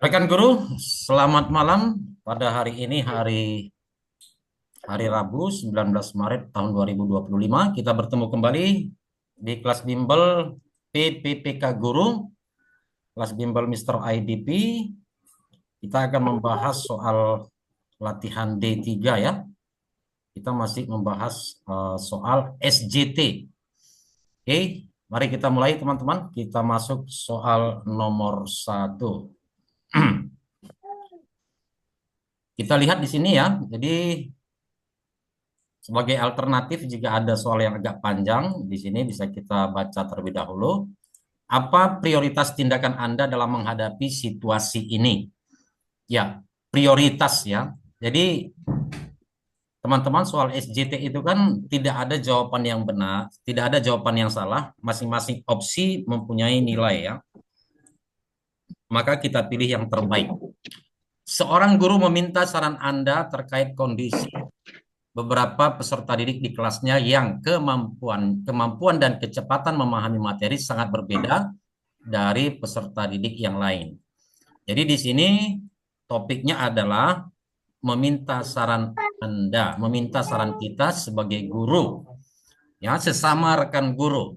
Rekan guru, selamat malam. Pada hari ini hari Rabu 19 Maret tahun 2025 kita bertemu kembali di kelas bimbel PPPK Guru, kelas bimbel Mister IDP. Kita akan membahas soal latihan D3 ya. Kita masih membahas soal SJT. Oke, mari kita mulai teman-teman. Kita masuk soal nomor 1. Kita lihat di sini ya. Jadi sebagai alternatif jika ada soal yang agak panjang, di sini bisa kita baca terlebih dahulu. Apa prioritas tindakan Anda dalam menghadapi situasi ini? Ya, prioritas ya. Jadi teman-teman soal SJT itu kan tidak ada jawaban yang benar, tidak ada jawaban yang salah. Masing-masing opsi mempunyai nilai ya. Maka kita pilih yang terbaik. Seorang guru meminta saran Anda terkait kondisi beberapa peserta didik di kelasnya yang kemampuan dan kecepatan memahami materi sangat berbeda dari peserta didik yang lain. Jadi di sini topiknya adalah meminta saran Anda, meminta saran kita sebagai guru, ya sesama rekan guru.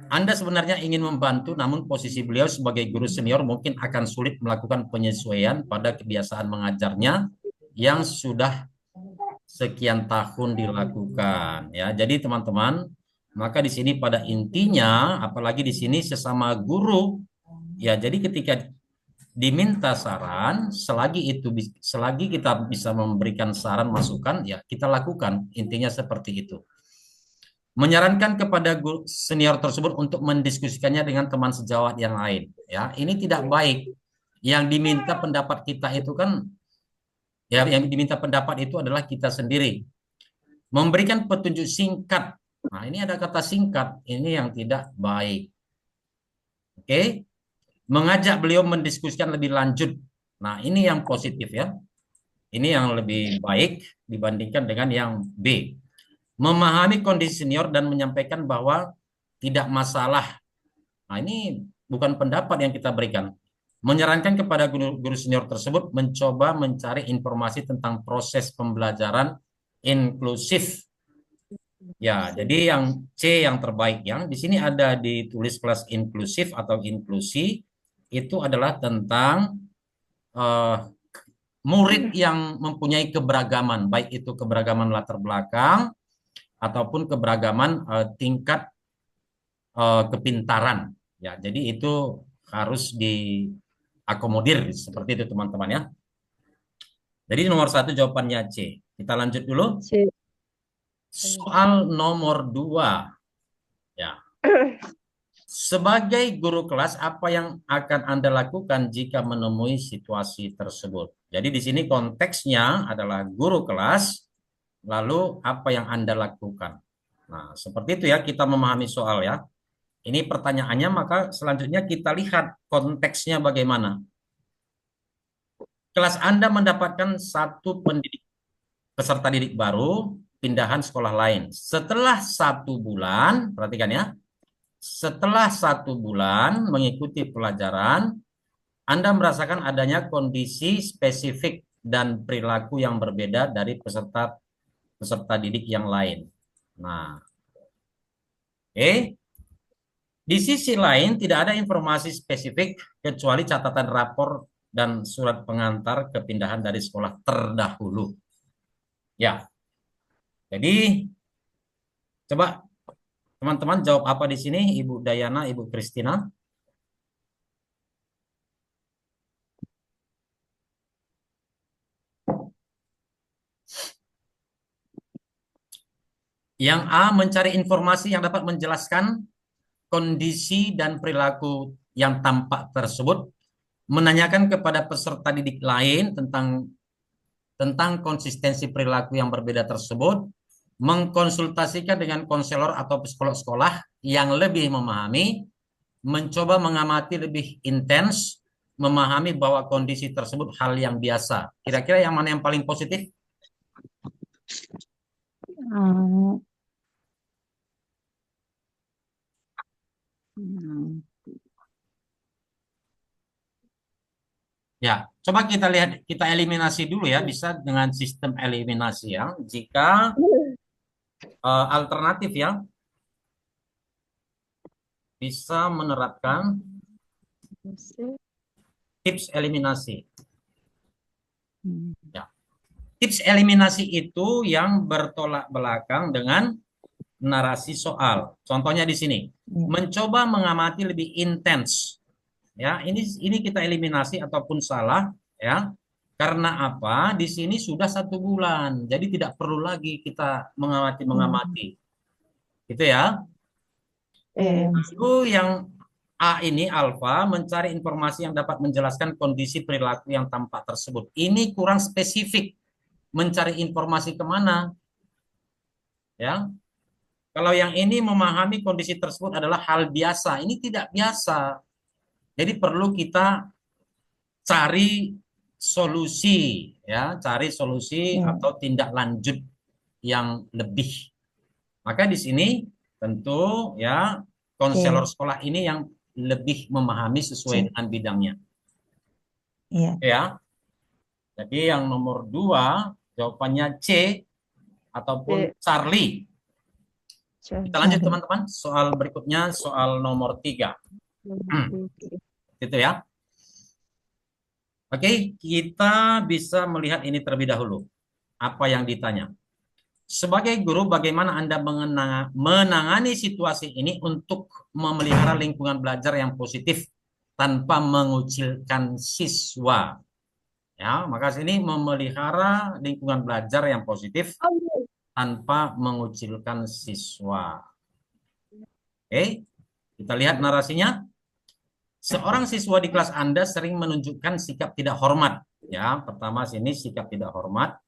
Anda sebenarnya ingin membantu, namun posisi beliau sebagai guru senior mungkin akan sulit melakukan penyesuaian pada kebiasaan mengajarnya yang sudah sekian tahun dilakukan ya. Jadi teman-teman, maka di sini pada intinya apalagi di sini sesama guru ya. Jadi ketika diminta saran, selagi kita bisa memberikan saran masukan ya kita lakukan. Intinya seperti itu. Menyarankan kepada guru senior tersebut untuk mendiskusikannya dengan teman sejawat yang lain ya. Ini tidak baik. Yang diminta pendapat kita itu kan ya, yang diminta pendapat itu adalah kita sendiri. Memberikan petunjuk singkat. Nah, ini ada kata singkat. Ini yang tidak baik. Oke. Mengajak beliau mendiskusikan lebih lanjut. Nah, ini yang positif ya. Ini yang lebih baik dibandingkan dengan yang B. Memahami kondisi senior dan menyampaikan bahwa tidak masalah. Nah, ini bukan pendapat yang kita berikan. Menyarankan kepada guru senior tersebut mencoba mencari informasi tentang proses pembelajaran inklusif. Ya, jadi yang C yang terbaik yang di sini ada ditulis kelas inklusif atau inklusi itu adalah tentang eh, murid yang mempunyai keberagaman, baik itu keberagaman latar belakang ataupun keberagaman tingkat kepintaran. Ya, jadi itu harus diakomodir seperti itu teman-teman ya. Jadi nomor 1 jawabannya C. Kita lanjut dulu. C. Soal nomor 2 ya. Sebagai guru kelas, apa yang akan Anda lakukan jika menemui situasi tersebut? Jadi di sini konteksnya adalah guru kelas, lalu apa yang Anda lakukan? Nah, seperti itu ya kita memahami soal ya. Ini pertanyaannya, maka selanjutnya kita lihat konteksnya bagaimana. Kelas Anda mendapatkan satu peserta didik baru, pindahan sekolah lain. Setelah 1 bulan, perhatikan ya, setelah 1 bulan mengikuti pelajaran, Anda merasakan adanya kondisi spesifik dan perilaku yang berbeda dari peserta didik yang lain. Nah, di sisi lain tidak ada informasi spesifik kecuali catatan rapor dan surat pengantar kepindahan dari sekolah terdahulu. Ya, jadi coba teman-teman jawab apa di sini, Ibu Dayana, Ibu Kristina? Yang A, mencari informasi yang dapat menjelaskan kondisi dan perilaku yang tampak tersebut, menanyakan kepada peserta didik lain tentang konsistensi perilaku yang berbeda tersebut, mengkonsultasikan dengan konselor atau psikolog sekolah yang lebih memahami, mencoba mengamati lebih intens, memahami bahwa kondisi tersebut hal yang biasa. Kira-kira yang mana yang paling positif? Hmm, hmm, Ya, coba kita lihat, kita eliminasi dulu ya, bisa dengan sistem eliminasi ya. Jika alternatif ya, bisa menerapkan tips eliminasi. Ya. Tips eliminasi itu yang bertolak belakang dengan narasi soal. Contohnya di sini, mencoba mengamati lebih intens. Ya, ini kita eliminasi ataupun salah ya. Karena apa? Di sini sudah 1 bulan, jadi tidak perlu lagi kita mengamati. Gitu ya. Lalu yang A ini alfa mencari informasi yang dapat menjelaskan kondisi perilaku yang tampak tersebut. Ini kurang spesifik. Mencari informasi kemana? Ya, kalau yang ini memahami kondisi tersebut adalah hal biasa. Ini tidak biasa. Jadi perlu kita cari solusi, ya, cari solusi atau tindak lanjut yang lebih. Maka di sini tentu ya konselor sekolah ini yang lebih memahami sesuai dengan bidangnya. Ya, jadi yang nomor 2 jawabannya C ataupun Charlie. Kita lanjut teman-teman, soal berikutnya soal nomor 3. Itu ya. Oke, kita bisa melihat ini terlebih dahulu. Apa yang ditanya? Sebagai guru, bagaimana Anda menangani situasi ini untuk memelihara lingkungan belajar yang positif tanpa mengucilkan siswa? Ya, maka sini memelihara lingkungan belajar yang positif tanpa mengucilkan siswa. Oke, kita lihat narasinya. Seorang siswa di kelas Anda sering menunjukkan sikap tidak hormat. Ya, pertama sini sikap tidak hormat.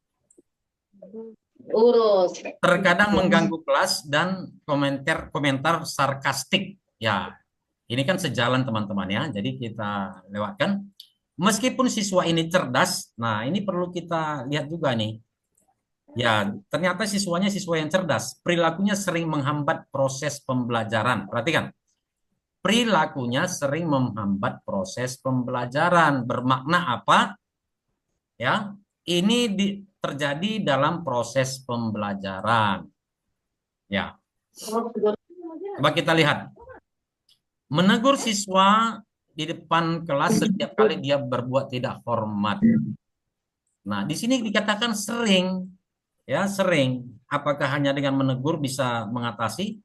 Terkadang mengganggu kelas dan komentar sarkastik. Ya, ini kan sejalan teman-teman ya. Jadi kita lewatkan. Meskipun siswa ini cerdas, nah ini perlu kita lihat juga nih. Ya, ternyata siswanya siswa yang cerdas. Perilakunya sering menghambat proses pembelajaran. Perhatikan. Perilakunya sering menghambat proses pembelajaran. Bermakna apa? Ya, ini terjadi dalam proses pembelajaran. Ya, coba kita lihat. Menegur siswa di depan kelas setiap kali dia berbuat tidak hormat. Nah, di sini dikatakan sering, ya sering. Apakah hanya dengan menegur bisa mengatasi?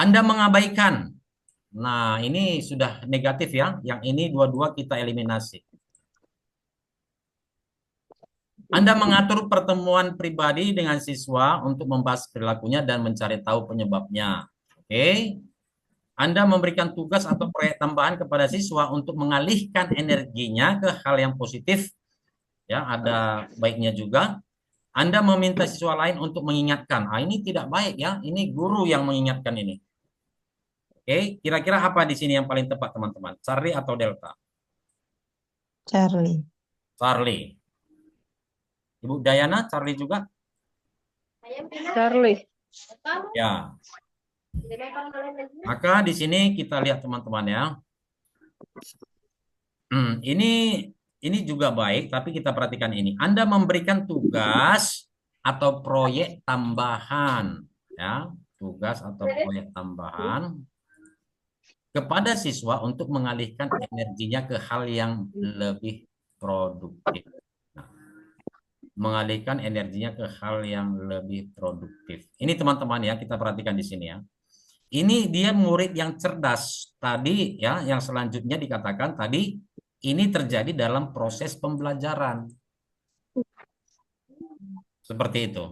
Anda mengabaikan. Nah, ini sudah negatif ya. Yang ini dua-dua kita eliminasi. Anda mengatur pertemuan pribadi dengan siswa untuk membahas perilakunya dan mencari tahu penyebabnya. Oke. Anda memberikan tugas atau proyek tambahan kepada siswa untuk mengalihkan energinya ke hal yang positif. Ya, ada baiknya juga. Anda meminta siswa lain untuk mengingatkan. Ah, ini tidak baik ya. Ini guru yang mengingatkan ini. Oke, kira-kira apa di sini yang paling tepat teman-teman? Charlie atau Delta? Charlie. Charlie. Ibu Dayana, Charlie juga? Charlie. Ya. Maka di sini kita lihat teman-teman ya. Ini juga baik, tapi kita perhatikan ini. Anda memberikan tugas atau proyek tambahan, ya, tugas atau proyek tambahan kepada siswa untuk mengalihkan energinya ke hal yang lebih produktif. Nah, mengalihkan energinya ke hal yang lebih produktif. Ini teman-teman ya, kita perhatikan di sini ya. Ini dia murid yang cerdas. Tadi ya, yang selanjutnya dikatakan tadi ini terjadi dalam proses pembelajaran. Seperti itu.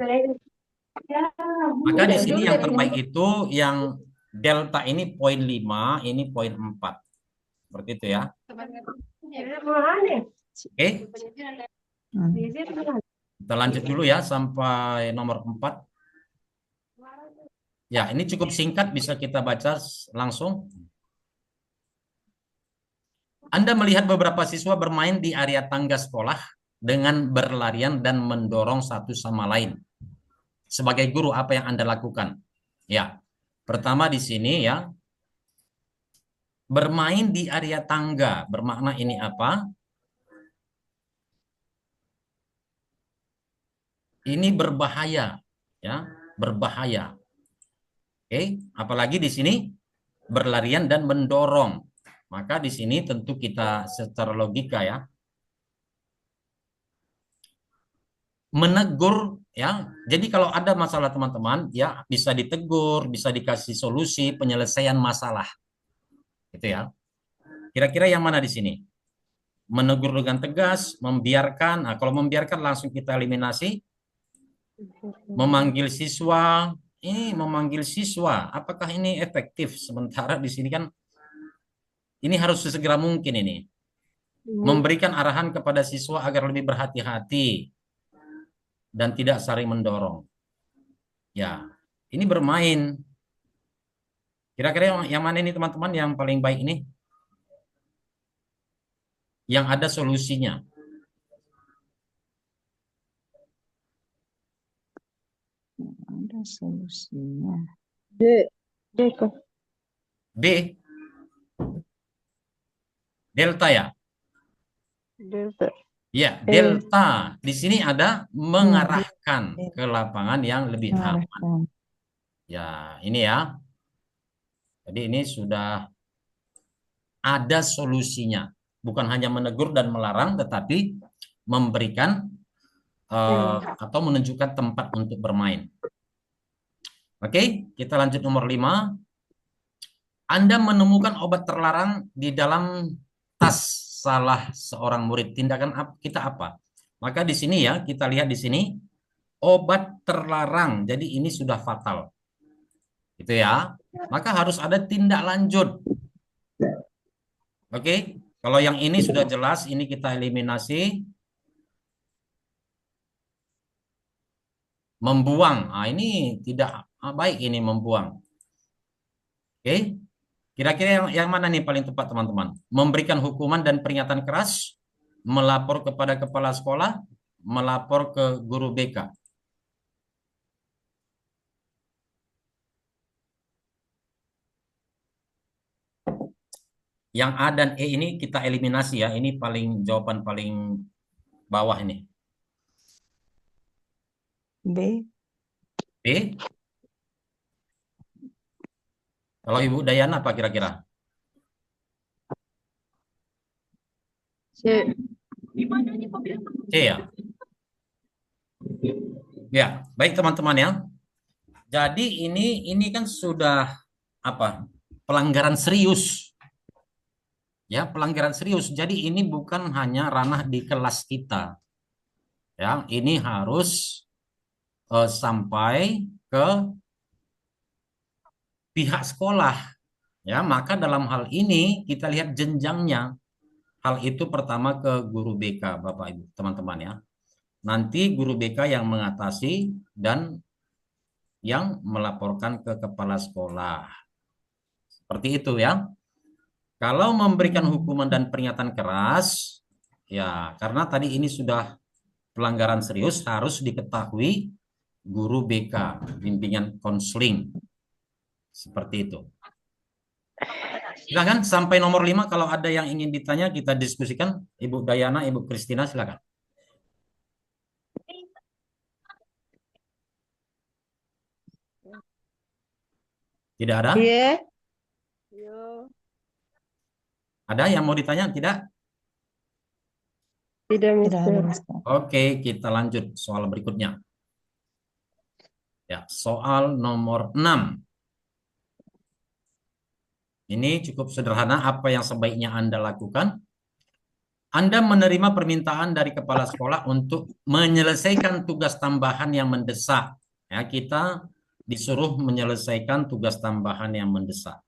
Maka di sini yang terbaik itu yang delta ini poin 5, ini poin 4. Seperti itu ya. Oke. Kita lanjut dulu ya sampai nomor 4. Ya, ini cukup singkat, bisa kita baca langsung. Anda melihat beberapa siswa bermain di area tangga sekolah dengan berlarian dan mendorong satu sama lain. Sebagai guru, apa yang Anda lakukan? Ya, pertama di sini ya, Bermain di area tangga bermakna ini apa? Ini berbahaya, ya, berbahaya. Oke, apalagi di sini berlarian dan mendorong. Maka di sini tentu kita secara logika ya, menegur ya. Jadi kalau ada masalah teman-teman ya bisa ditegur, bisa dikasih solusi penyelesaian masalah. Gitu ya. Kira-kira yang mana di sini? Menegur dengan tegas, membiarkan. Nah, kalau membiarkan langsung kita eliminasi. Memanggil siswa, ini memanggil siswa, apakah ini efektif? Sementara di sini kan ini harus sesegera mungkin ini. Memberikan arahan kepada siswa agar lebih berhati-hati dan tidak saling mendorong. Ya, ini bermain. Kira-kira yang mana ini teman-teman yang paling baik ini? Yang ada solusinya. Ada solusinya. D. D kok. B. Delta ya? Delta. Ya, delta. Di sini ada mengarahkan ke lapangan yang lebih aman. Ya, ini ya. Jadi ini sudah ada solusinya. Bukan hanya menegur dan melarang, tetapi memberikan atau menunjukkan tempat untuk bermain. Oke, kita lanjut nomor 5. Anda menemukan obat terlarang di dalam tas salah seorang murid. Tindakan kita apa? Maka di sini ya, kita lihat di sini obat terlarang. Jadi ini sudah fatal. Gitu ya. Maka harus ada tindak lanjut. Oke, kalau yang ini sudah jelas, ini kita eliminasi. Membuang, nah, ini tidak baik ini membuang. Oke, kira-kira yang mana nih paling tepat teman-teman? Memberikan hukuman dan peringatan keras, melapor kepada kepala sekolah, melapor ke guru BK. Yang A dan E ini kita eliminasi ya. Ini paling jawaban paling bawah ini. B. B. Kalau Ibu Dayana apa kira-kira? C. C ya. Ya, baik teman-teman ya. Jadi ini kan sudah apa? Pelanggaran serius. Ya, pelanggaran serius. Jadi ini bukan hanya ranah di kelas kita. Ya, ini harus sampai ke pihak sekolah. Ya, maka dalam hal ini kita lihat jenjangnya. Hal itu pertama ke guru BK, Bapak Ibu, teman-teman ya. Nanti guru BK yang mengatasi dan yang melaporkan ke kepala sekolah. Seperti itu ya. Kalau memberikan hukuman dan peringatan keras, ya karena tadi ini sudah pelanggaran serius harus diketahui guru BK, bimbingan konseling. Seperti itu. Silakan sampai nomor 5 kalau ada yang ingin ditanya kita diskusikan. Ibu Dayana, Ibu Kristina silakan. Tidak ada? Iya. Ada yang mau ditanya? Tidak? Tidak, Tidak ada, Mister. Mister. Oke, kita lanjut soal berikutnya. Ya, soal nomor 6. Ini cukup sederhana apa yang sebaiknya Anda lakukan. Anda menerima permintaan dari kepala sekolah untuk menyelesaikan tugas tambahan yang mendesak. Ya, kita disuruh menyelesaikan tugas tambahan yang mendesak.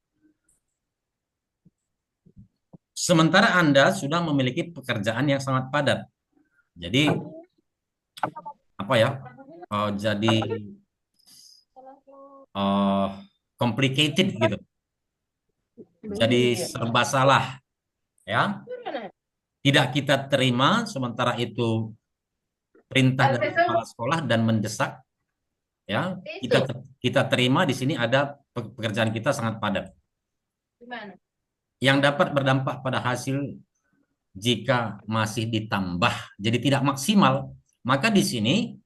Sementara Anda sudah memiliki pekerjaan yang sangat padat. Jadi apa ya? Jadi complicated gitu. Jadi serba salah, ya. Tidak kita terima, sementara itu perintah dari kepala sekolah dan mendesak, ya. Kita terima di sini ada pekerjaan kita sangat padat. yang dapat berdampak pada hasil jika masih ditambah jadi tidak maksimal. Maka di sini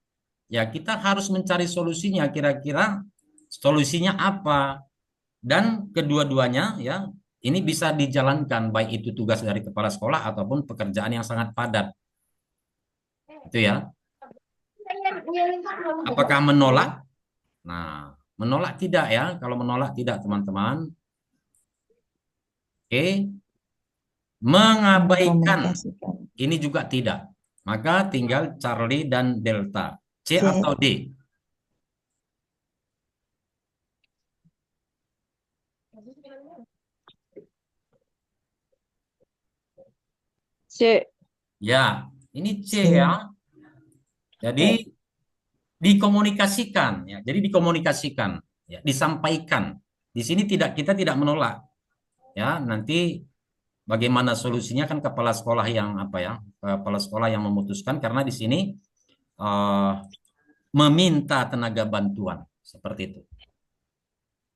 ya kita harus mencari solusinya, kira-kira solusinya apa, dan kedua-duanya ya ini bisa dijalankan baik itu tugas dari kepala sekolah ataupun pekerjaan yang sangat padat. Itu ya. Apakah menolak? Nah, menolak tidak ya. Kalau menolak tidak, teman-teman. Oke. Mengabaikan Komunikasikan. ini juga tidak. Maka tinggal Charlie dan Delta. C C. atau D? C. Ya, ini C C. ya. Jadi dikomunikasikan ya. Jadi dikomunikasikan ya, disampaikan. Di sini kita tidak menolak. Ya, nanti bagaimana solusinya kan kepala sekolah yang apa ya? Kepala sekolah yang memutuskan, karena di sini meminta tenaga bantuan seperti itu.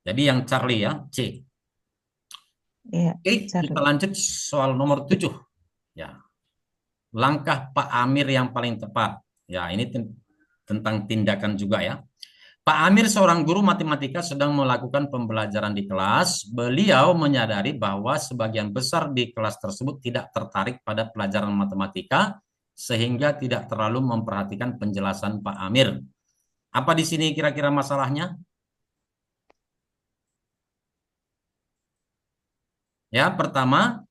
Jadi yang Charlie ya, C. Ya, Oke, kita lanjut soal nomor 7. Ya. Langkah Pak Amir yang paling tepat. Ya, ini tentang tindakan juga ya. Pak Amir seorang guru matematika sedang melakukan pembelajaran di kelas. Beliau menyadari bahwa sebagian besar di kelas tersebut tidak tertarik pada pelajaran matematika sehingga tidak terlalu memperhatikan penjelasan Pak Amir. Apa di sini kira-kira masalahnya? Ya, pertama,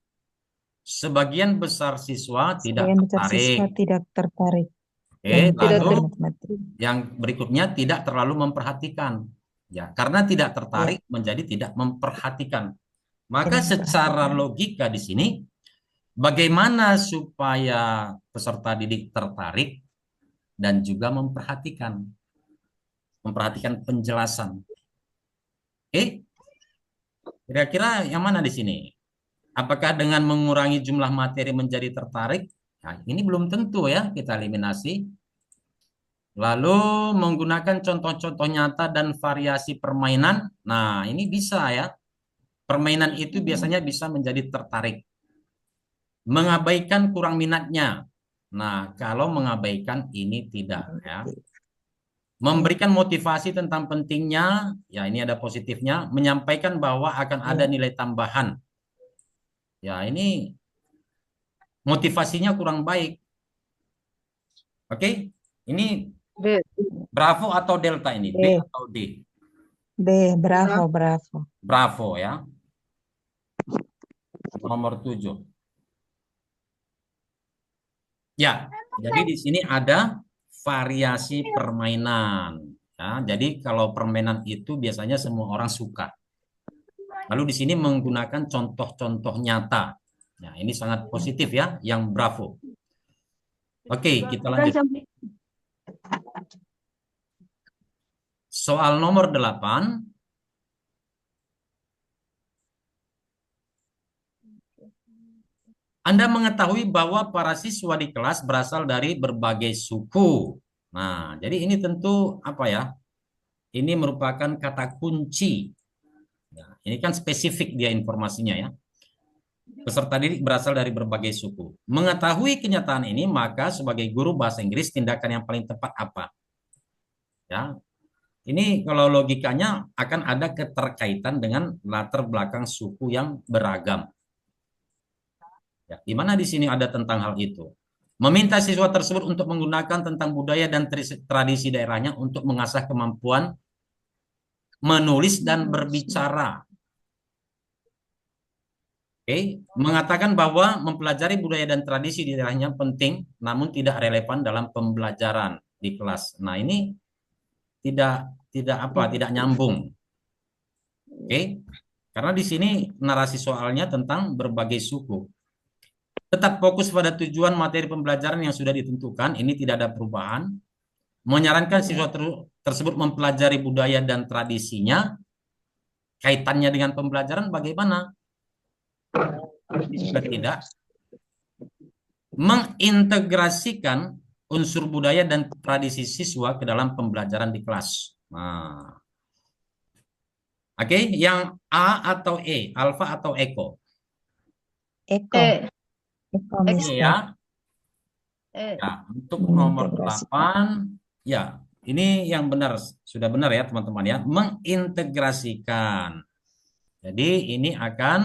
sebagian besar siswa tidak siswa tertarik. tidak tertarik. Oke, Tidak lalu matematika. yang berikutnya tidak terlalu memperhatikan. Ya, karena tidak tertarik menjadi tidak memperhatikan. Maka secara logika di sini, bagaimana supaya peserta didik tertarik dan juga memperhatikan penjelasan. Oke, kira-kira yang mana di sini? Apakah dengan mengurangi jumlah materi menjadi tertarik? Nah, ini belum tentu ya, kita eliminasi. Lalu menggunakan contoh-contoh nyata dan variasi permainan. Nah, ini bisa ya. Permainan itu biasanya bisa menjadi tertarik. Mengabaikan kurang minatnya. Nah, kalau mengabaikan ini tidak ya. Memberikan motivasi tentang pentingnya, ya ini ada positifnya. Menyampaikan bahwa akan ada nilai tambahan. Ya, ini motivasinya kurang baik. Oke, ini D. Bravo atau Delta ini? B atau D? B, bravo, bravo. Bravo ya. Nomor 7. Ya, jadi di sini ada variasi permainan. Ya, jadi kalau permainan itu biasanya semua orang suka. Lalu di sini menggunakan contoh-contoh nyata. Nah, ini sangat positif ya, yang bravo. Oke, kita lanjut. Soal nomor 8. Anda mengetahui bahwa para siswa di kelas berasal dari berbagai suku. Nah, jadi ini tentu apa ya? Ini merupakan kata kunci. Ya, ini kan spesifik dia informasinya ya. Peserta didik berasal dari berbagai suku. Mengetahui kenyataan ini, maka sebagai guru bahasa Inggris tindakan yang paling tepat apa? Ya, ini kalau logikanya akan ada keterkaitan dengan latar belakang suku yang beragam. Ya, di mana di sini ada tentang hal itu? Meminta siswa tersebut untuk menggunakan tentang budaya dan tradisi daerahnya untuk mengasah kemampuan menulis dan berbicara. Oke, mengatakan bahwa mempelajari budaya dan tradisi di daerahnya penting, namun tidak relevan dalam pembelajaran di kelas. Nah, ini tidak nyambung. Oke, karena di sini narasi soalnya tentang berbagai suku. Tetap fokus pada tujuan materi pembelajaran yang sudah ditentukan, ini tidak ada perubahan. Menyarankan siswa tersebut mempelajari budaya dan tradisinya, kaitannya dengan pembelajaran bagaimana? Juga tidak. Mengintegrasikan unsur budaya dan tradisi siswa ke dalam pembelajaran di kelas. Nah, oke, yang A atau E, alfa atau eko? Eko. E. Eko, Oke Mister. ya. E. Ya, untuk nomor Mengintegrasikan. 8, ya, ini yang benar, sudah benar ya teman-teman ya, mengintegrasikan. Jadi ini akan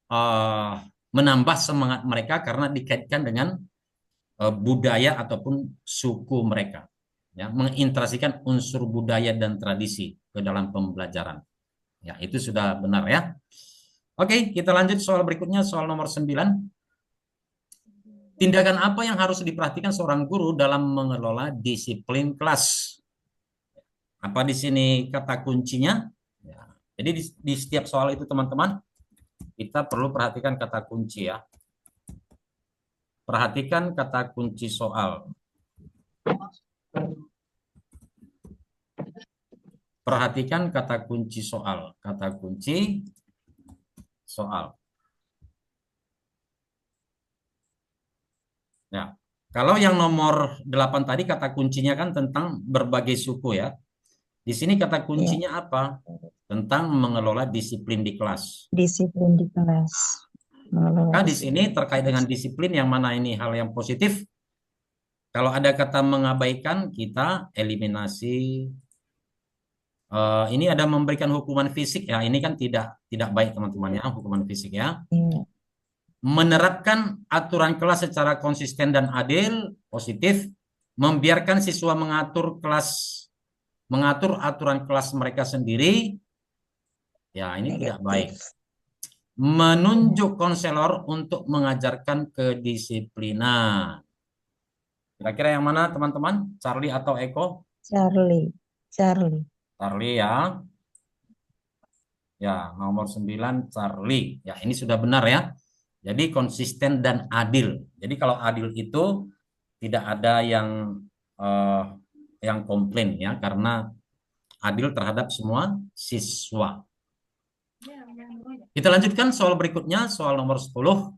eh, menambah semangat mereka karena dikaitkan dengan budaya ataupun suku mereka. Ya, mengintegrasikan unsur budaya dan tradisi ke dalam pembelajaran. Ya, itu sudah benar ya. Oke, kita lanjut soal berikutnya, soal nomor 9. Tindakan apa yang harus diperhatikan seorang guru dalam mengelola disiplin kelas? Apa di sini kata kuncinya? Ya, jadi di setiap soal itu teman-teman, kita perlu perhatikan kata kunci ya. Perhatikan kata kunci soal. Perhatikan kata kunci soal. Kata kunci soal. Ya. Kalau yang nomor 8 tadi kata kuncinya kan tentang berbagai suku ya. Di sini kata Ya, kuncinya apa? Tentang mengelola disiplin di kelas. disiplin di kelas. Mengelola Maka di sini disiplin di terkait kelas. dengan disiplin yang mana ini hal yang positif. Kalau ada kata mengabaikan, kita eliminasi. Ini ada memberikan hukuman fisik ya. Ini kan tidak baik teman-teman ya, hukuman fisik ya. Iya, Menerapkan aturan kelas secara konsisten dan adil, positif. Membiarkan siswa mengatur aturan kelas mereka sendiri, ya ini tidak baik. negatif. Ya, Menunjuk konselor untuk mengajarkan kedisiplinan. Kira-kira yang mana teman-teman? Charlie atau Eko? Charlie. Charlie. Charlie ya. Ya, nomor 9 Charlie. Ya, ini sudah benar ya. Jadi konsisten dan adil. Jadi kalau adil itu tidak ada eh, yang komplain ya karena adil terhadap semua siswa. Kita lanjutkan soal berikutnya, soal nomor 10.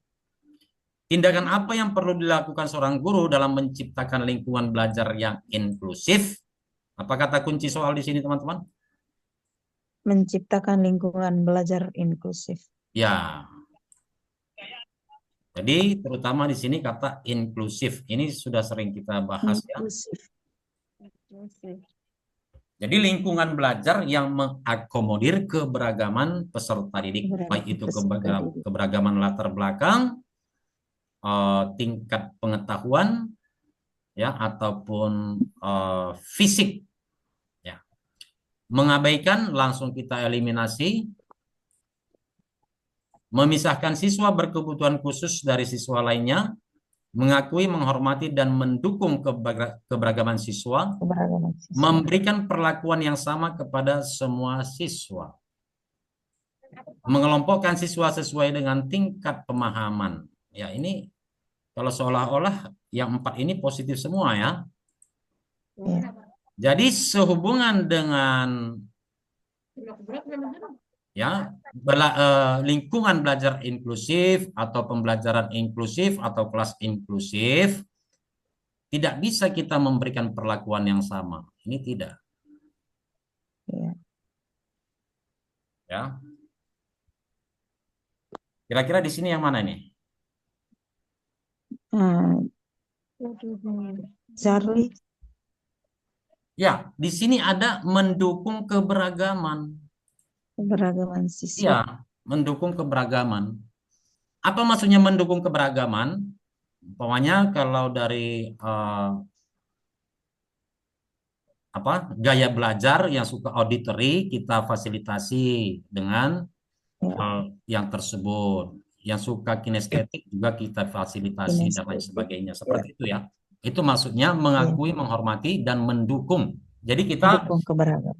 Tindakan apa yang perlu dilakukan seorang guru dalam menciptakan lingkungan belajar yang inklusif? Apa kata kunci soal di sini, teman-teman? Menciptakan lingkungan belajar inklusif. Ya, jadi terutama di sini kata inklusif. Ini sudah sering kita bahas ya. Inklusif. Jadi lingkungan belajar yang mengakomodir keberagaman peserta didik, baik Keberadaan itu peserta didik. keberagaman latar belakang, tingkat pengetahuan, ya ataupun fisik. Ya. Mengabaikan langsung kita eliminasi. Memisahkan siswa berkebutuhan khusus dari siswa lainnya, mengakui, menghormati, dan mendukung keberagaman siswa, Keberagaman siswa. memberikan perlakuan yang sama kepada semua siswa, mengelompokkan siswa sesuai dengan tingkat pemahaman. Ya, ini kalau seolah-olah yang 4 ini positif semua ya. Ya, Jadi sehubungan dengan ya lingkungan belajar inklusif atau pembelajaran inklusif atau kelas inklusif, tidak bisa kita memberikan perlakuan yang sama. Ini tidak. ya. Ya. Kira-kira di sini yang mana nih? Charlie. Ya, di sini ada mendukung keberagaman. Keberagaman Iya, siswa. mendukung keberagaman. Apa maksudnya mendukung keberagaman? Pokoknya kalau dari gaya belajar yang suka auditory kita fasilitasi dengan Ya, hal yang tersebut. Yang suka kinestetik juga kita fasilitasi dan lain kinestetik. sebagainya. Ya, Seperti itu ya. Itu maksudnya ya. mengakui, menghormati, dan mendukung. Jadi kita Mendukung keberagaman.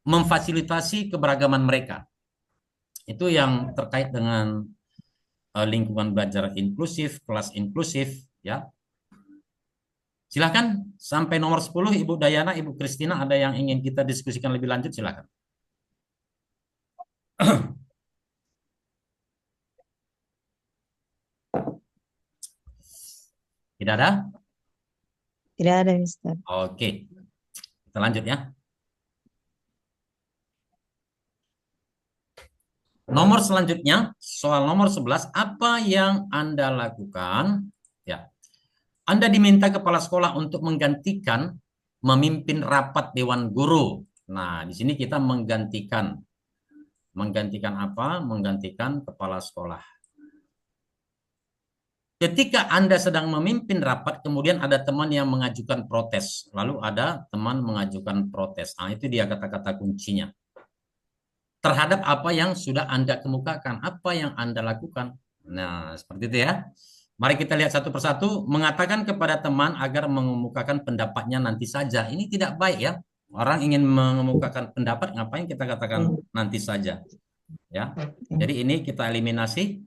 memfasilitasi keberagaman mereka. Itu yang terkait dengan lingkungan belajar inklusif, kelas inklusif, ya. Silakan sampai nomor 10 Ibu Dayana, Ibu Kristina ada yang ingin kita diskusikan lebih lanjut silakan. Tidak ada? Tidak ada, Mister. Oke. Kita lanjut ya. Nomor selanjutnya, soal nomor 11, apa yang Anda lakukan? Ya, Anda diminta kepala sekolah untuk menggantikan memimpin rapat dewan guru. Nah, di sini kita menggantikan. Menggantikan apa? Menggantikan kepala sekolah. Ketika Anda sedang memimpin rapat, kemudian ada teman yang mengajukan protes. Lalu ada teman mengajukan protes. Nah, itu dia kata-kata kuncinya. Terhadap apa yang sudah Anda kemukakan, apa yang Anda lakukan. Nah, seperti itu ya. Mari kita lihat satu persatu. Mengatakan kepada teman agar mengemukakan pendapatnya nanti saja. Ini tidak baik ya. Orang ingin mengemukakan pendapat, ngapain kita katakan nanti saja. Ya. Jadi ini kita eliminasi.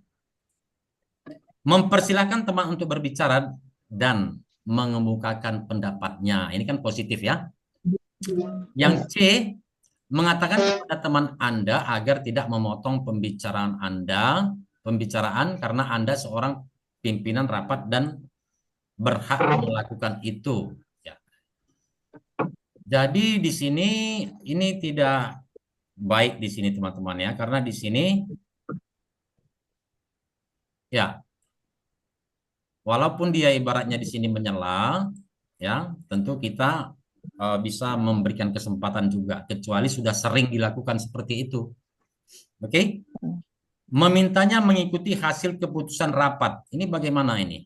Mempersilahkan teman untuk berbicara dan mengemukakan pendapatnya. Ini kan positif ya. Yang C, mengatakan kepada teman Anda agar tidak memotong pembicaraan karena Anda seorang pimpinan rapat dan berhak melakukan itu. Ya. Jadi di sini ini tidak baik di sini teman-teman ya, karena di sini ya walaupun dia ibaratnya di sini menyela, ya tentu kita bisa memberikan kesempatan juga, kecuali sudah sering dilakukan seperti itu. Oke? Memintanya mengikuti hasil keputusan rapat. Ini bagaimana ini?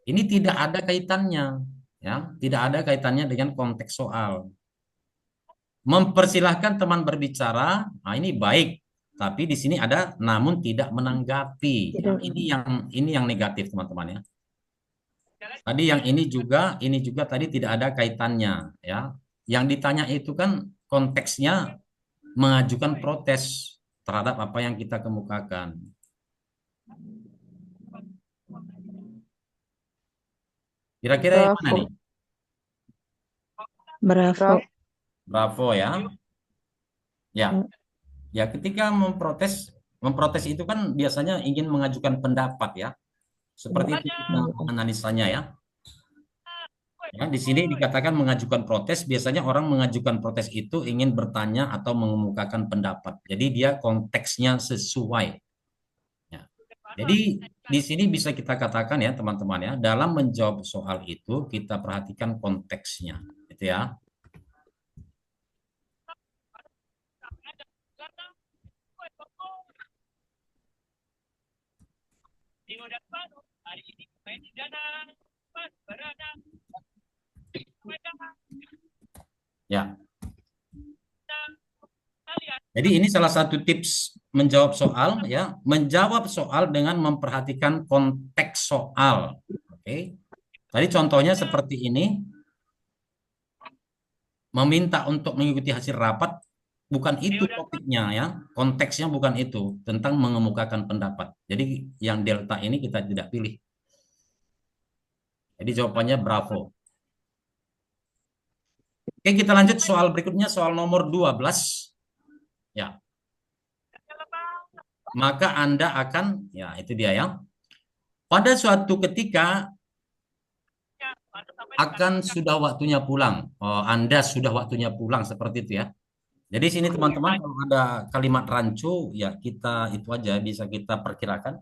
Ini tidak ada kaitannya, ya, tidak ada kaitannya dengan konteks soal. Mempersilahkan teman berbicara, nah ini baik, tapi di sini ada namun tidak menanggapi. Nah, ini yang negatif teman-teman ya. Tadi yang ini juga tadi tidak ada kaitannya ya. Yang ditanya itu kan konteksnya mengajukan protes terhadap apa yang kita kemukakan. Kira-kira yang mana nih? Bravo. Bravo ya. Ya. Ya, ketika memprotes itu kan biasanya ingin mengajukan pendapat ya. Seperti itu kita menganalisanya ya. Ya, di sini dikatakan mengajukan protes, biasanya orang mengajukan protes itu ingin bertanya atau mengemukakan pendapat. Jadi dia konteksnya sesuai. Ya. Jadi di sini bisa kita katakan ya teman-teman ya, dalam menjawab soal itu kita perhatikan konteksnya, gitu ya. Ya. Jadi ini salah satu tips menjawab soal ya, menjawab soal dengan memperhatikan konteks soal. Oke. Tadi contohnya seperti ini, meminta untuk mengikuti hasil rapat, bukan itu topiknya ya, konteksnya bukan itu, tentang mengemukakan pendapat. Jadi yang delta ini kita tidak pilih. Jadi jawabannya bravo. Oke, kita lanjut soal berikutnya, soal nomor 12. Ya. Maka Anda akan, ya itu dia ya. Pada suatu ketika akan sudah waktunya pulang. Oh, Anda sudah waktunya pulang seperti itu ya. Jadi sini teman-teman kalau ada kalimat rancu ya kita itu aja bisa kita perkirakan.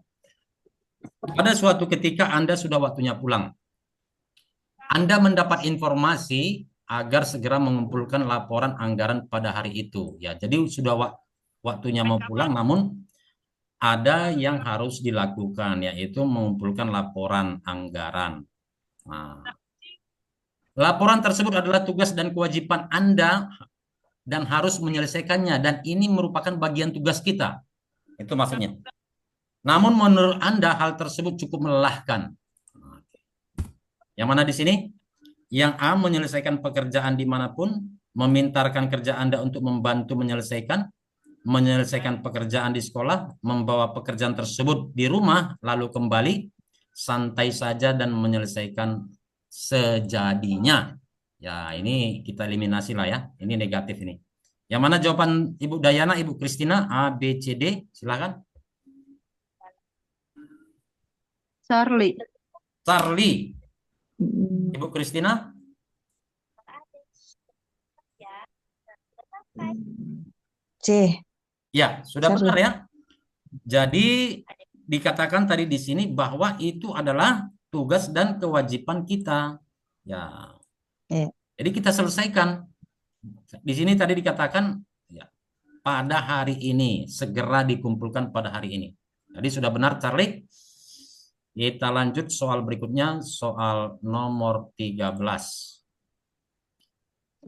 Pada suatu ketika Anda sudah waktunya pulang. Anda mendapat informasi agar segera mengumpulkan laporan anggaran pada hari itu. Ya, jadi sudah waktunya mau pulang, namun ada yang harus dilakukan, yaitu mengumpulkan laporan anggaran. Nah, laporan tersebut adalah tugas dan kewajiban Anda dan harus menyelesaikannya, dan ini merupakan bagian tugas kita. Itu maksudnya. Namun menurut Anda hal tersebut cukup melelahkan. Yang mana di sini? Yang A, menyelesaikan pekerjaan dimanapun, memintarkan kerja Anda untuk membantu menyelesaikan pekerjaan di sekolah, membawa pekerjaan tersebut di rumah, lalu kembali, santai saja dan menyelesaikan sejadinya. Ya, ini kita eliminasi lah ya. Ini negatif ini. Yang mana jawaban Ibu Dayana, Ibu Kristina, A, B, C, D? Silakan. Charlie. Charlie. Ibu Kristina? C. Ya, sudah benar Charlie. ya. Jadi dikatakan tadi di sini bahwa itu adalah tugas dan kewajiban kita. Ya, Ya. jadi kita selesaikan. Di sini tadi dikatakan ya, pada hari ini, segera dikumpulkan pada hari ini. Jadi sudah benar Charlie. Kita lanjut soal berikutnya, soal nomor 13.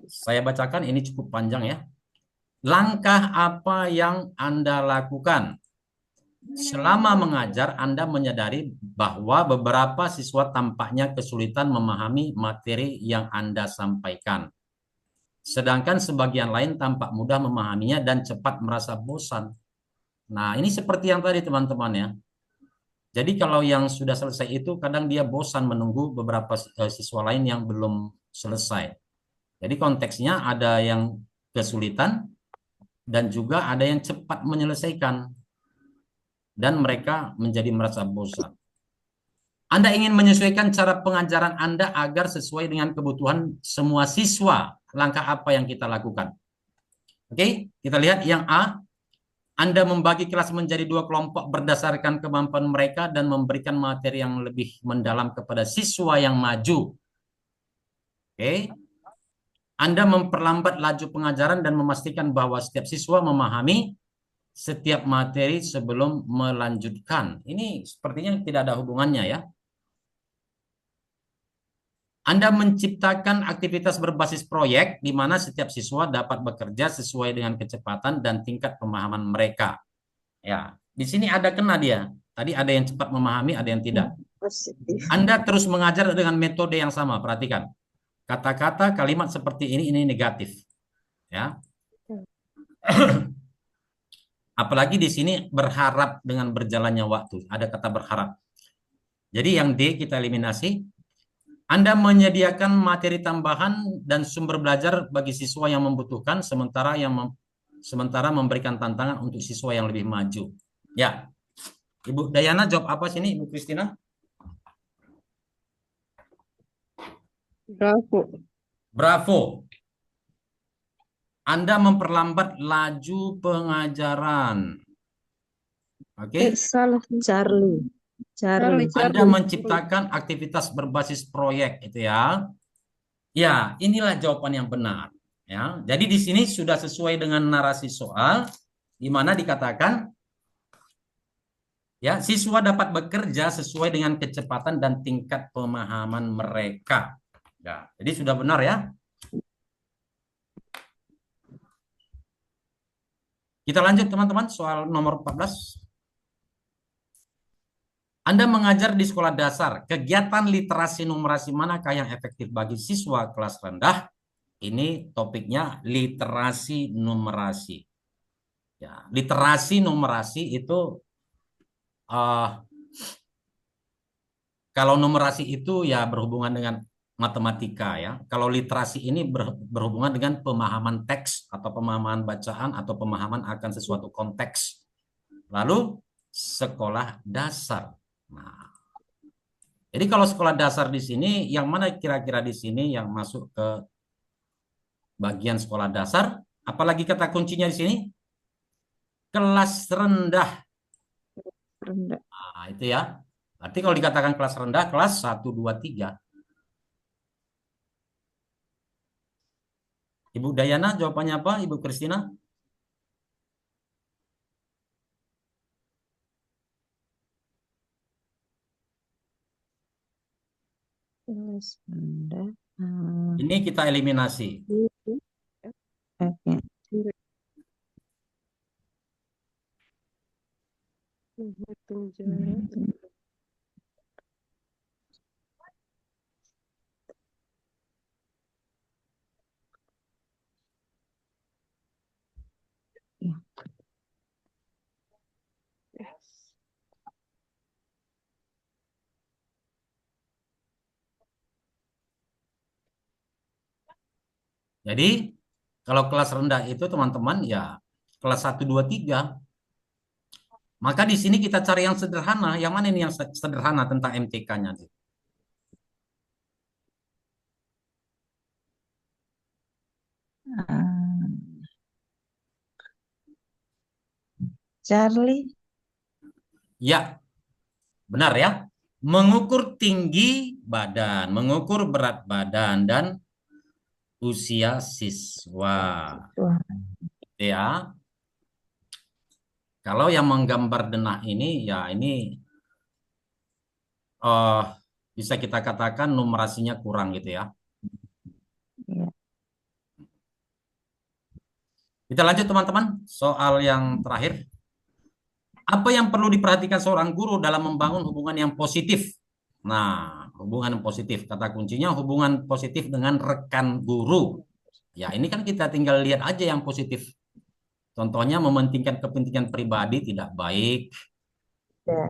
Saya bacakan, ini cukup panjang ya. Langkah apa yang Anda lakukan? Selama mengajar, Anda menyadari bahwa beberapa siswa tampaknya kesulitan memahami materi yang Anda sampaikan. Sedangkan sebagian lain tampak mudah memahaminya dan cepat merasa bosan. Nah, ini seperti yang tadi teman-teman ya. Jadi kalau yang sudah selesai itu kadang dia bosan menunggu beberapa siswa lain yang belum selesai. Jadi konteksnya ada yang kesulitan dan juga ada yang cepat menyelesaikan dan mereka menjadi merasa bosan. Anda ingin menyesuaikan cara pengajaran Anda agar sesuai dengan kebutuhan semua siswa. Langkah apa yang kita lakukan? Oke, kita lihat yang A. Anda membagi kelas menjadi dua kelompok berdasarkan kemampuan mereka dan memberikan materi yang lebih mendalam kepada siswa yang maju. Oke. Anda memperlambat laju pengajaran dan memastikan bahwa setiap siswa memahami setiap materi sebelum melanjutkan. Ini sepertinya tidak ada hubungannya ya. Anda menciptakan aktivitas berbasis proyek di mana setiap siswa dapat bekerja sesuai dengan kecepatan dan tingkat pemahaman mereka. Ya, di sini ada kena dia. Tadi ada yang cepat memahami, ada yang tidak. Positif. Anda terus mengajar dengan metode yang sama, perhatikan. Kata-kata, kalimat seperti ini negatif. Ya. Apalagi di sini berharap dengan berjalannya waktu. Ada kata berharap. Jadi yang D kita eliminasi. Anda menyediakan materi tambahan dan sumber belajar bagi siswa yang membutuhkan, sementara memberikan tantangan untuk siswa yang lebih maju. Ya, Ibu Dayana jawab apa sini, Ibu Kristina? Bravo. Bravo. Anda memperlambat laju pengajaran. Oke. Salah. Charlie. Charlie, Charlie. Anda Charlie. menciptakan aktivitas berbasis proyek itu ya. Ya, inilah jawaban yang benar. Ya, jadi di sini sudah sesuai dengan narasi soal, di mana dikatakan ya siswa dapat bekerja sesuai dengan kecepatan dan tingkat pemahaman mereka. Ya, jadi sudah benar ya. Kita lanjut teman-teman soal nomor 14. Anda mengajar di sekolah dasar. Kegiatan literasi numerasi manakah yang efektif bagi siswa kelas rendah? Ini topiknya literasi numerasi. Ya, literasi numerasi itu kalau numerasi itu ya berhubungan dengan matematika ya. Kalau literasi ini berhubungan dengan pemahaman teks atau pemahaman bacaan atau pemahaman akan sesuatu konteks. Lalu sekolah dasar. Nah, jadi kalau sekolah dasar di sini, yang mana kira-kira di sini yang masuk ke bagian sekolah dasar? Apalagi kata kuncinya di sini? Kelas rendah. Rendah. Nah, itu ya. Berarti kalau dikatakan kelas rendah, kelas 1, 2, 3. Ibu Dayana jawabannya apa? Ibu Kristina? Kelas rendah. Ini kita eliminasi. Oke. Ya. Jadi kalau kelas rendah itu teman-teman ya kelas 1, 2, 3. Maka di sini kita cari yang sederhana. Yang mana ini yang sederhana tentang MTK-nya? Ah, Charlie. Ya, benar ya. Mengukur tinggi badan, mengukur berat badan, dan usia siswa. Wah, Ya, kalau yang menggambar denah ini, ya ini eh bisa kita katakan numerasinya kurang gitu ya. ya. Kita lanjut teman-teman, soal yang terakhir. Apa yang perlu diperhatikan seorang guru dalam membangun hubungan yang positif? Nah, hubungan yang positif, kata kuncinya hubungan positif dengan rekan guru. Ya, ini kan kita tinggal lihat aja yang positif. Contohnya mementingkan kepentingan pribadi tidak baik, Ya.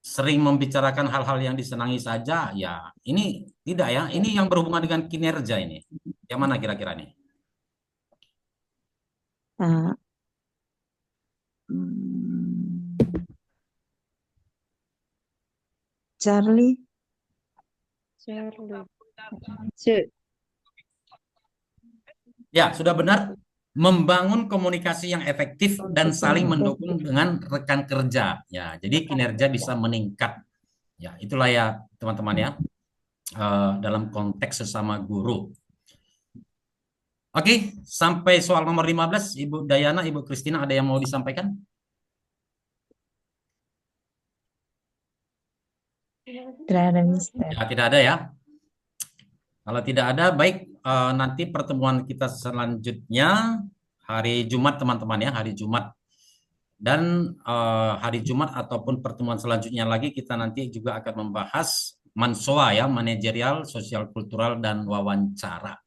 sering membicarakan hal-hal yang disenangi saja, ya ini tidak ya, ini yang berhubungan dengan kinerja ini. Yang mana kira-kira nih? Nah, hmm, Charlie. Charlie. C. Ya, sudah benar. Membangun komunikasi yang efektif dan saling mendukung dengan rekan kerja. Ya, jadi kinerja bisa meningkat. Ya, itulah ya teman-teman ya, dalam konteks sesama guru. Oke, sampai soal nomor 15, Ibu Dayana, Ibu Kristina, ada yang mau disampaikan? Tidak ada, Mister. Ya, tidak ada ya. Kalau tidak ada, baik, nanti pertemuan kita selanjutnya hari Jumat teman-teman ya, hari Jumat. Dan hari Jumat ataupun pertemuan selanjutnya lagi kita nanti juga akan membahas Mansoa ya, manajerial, sosial kultural, dan wawancara.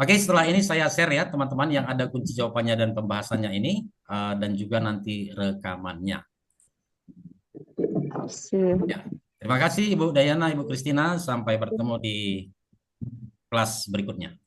Oke, setelah ini saya share ya teman-teman yang ada kunci jawabannya dan pembahasannya ini, dan juga nanti rekamannya. C. Ya. Terima kasih Ibu Dayana, Ibu Kristina. Sampai bertemu di kelas berikutnya.